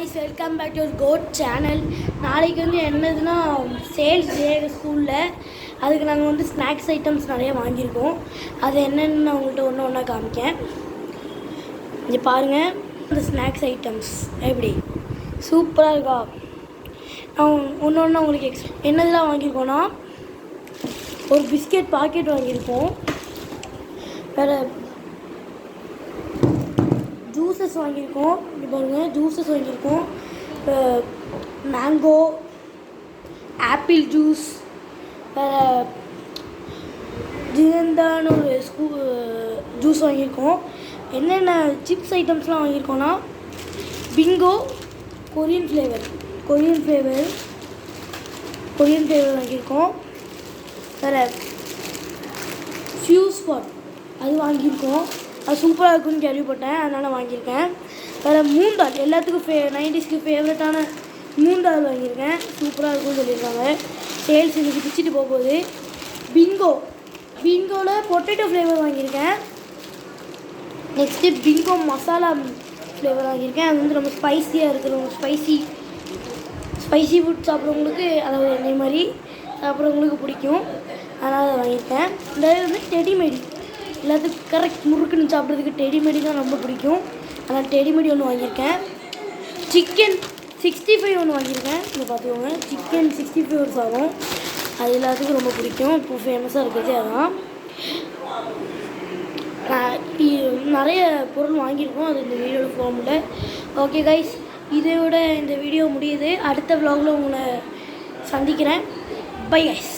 guys, welcome back to our GOAT channel. நாளைக்கு வந்து என்னதுன்னா சேல்ஸ் டே ஸ்கூலில். அதுக்கு நாங்கள் வந்து ஸ்நாக்ஸ் ஐட்டம்ஸ் நிறைய வாங்கியிருக்கோம். அது என்னென்னு நான் உங்கள்கிட்ட ஒன்று ஒன்றா காமிக்கேன். இங்கே பாருங்கள், இந்த ஸ்நாக்ஸ் ஐட்டம்ஸ் எப்படி சூப்பராக இருக்கா. நான் ஒன்று ஒன்றா உங்களுக்கு என்னதெல்லாம் வாங்கியிருக்கோன்னா, ஒரு பிஸ்கெட் பாக்கெட் வாங்கியிருக்கோம், வேறு ஜூஸஸ் வாங்கியிருக்கோம். இங்கே பாருங்கள், ஜூஸஸ் வாங்கியிருக்கோம். மேங்கோ, ஆப்பிள் ஜூஸ், வேறு ஜிந்தான்னு ஒரு ஜூஸ் வாங்கியிருக்கோம். என்னென்ன சிப்ஸ் ஐட்டம்ஸ்லாம் வாங்கியிருக்கோன்னா, பிங்கோ கொரியன் ஃப்ளேவர் வாங்கியிருக்கோம். வேறு ஃபியூஸ் பாட் அது வாங்கியிருக்கோம். அது சூப்பராக இருக்குன்னு கேள்விப்பட்டேன், அதனால் வாங்கியிருக்கேன். வேறு மூந்தால், எல்லாத்துக்கும் 90ஸ்க்கு ஃபேவரட்டான மூந்தால் வாங்கியிருக்கேன். சூப்பராக இருக்குன்னு சொல்லியிருக்காங்க. சேல்ஸ் இன்றைக்கி பிச்சுட்டு போகுது. பிங்கோவில் பொட்டேட்டோ ஃப்ளேவர் வாங்கியிருக்கேன். நெக்ஸ்ட்டு பிங்கோ மசாலா ஃப்ளேவர் வாங்கியிருக்கேன். அது வந்து ரொம்ப ஸ்பைஸியாக இருக்கிறவங்க, ஸ்பைசி ஃபுட் சாப்பிட்றவங்களுக்கு, அதாவது என்னை மாதிரி சாப்பிட்றவங்களுக்கு பிடிக்கும், அதனால் அதை வாங்கியிருக்கேன். இந்த வந்து டெடிமேடி, எல்லாத்துக்கும் கரெக்ட் முறுக்குன்னு சாப்பிட்றதுக்கு டெடிமேடி தான் ரொம்ப பிடிக்கும், அதனால் டெடிமேடி ஒன்று வாங்கியிருக்கேன். சிக்கன் 65 ஒன்று வாங்கியிருக்கேன். இங்கே பார்த்துக்கோங்க, சிக்கன் 65 ஒரு சாதம், அது எல்லாத்துக்கும் ரொம்ப பிடிக்கும். இப்போ ஃபேமஸாக இருக்கிறது அதான். நிறைய பொருள் வாங்கியிருக்கோம், அது இந்த வீடியோவில் போக முடியல. ஓகே கைஸ், இதோட இந்த வீடியோ முடியுது. அடுத்த vlogல உங்களை சந்திக்கிறேன். Bye guys.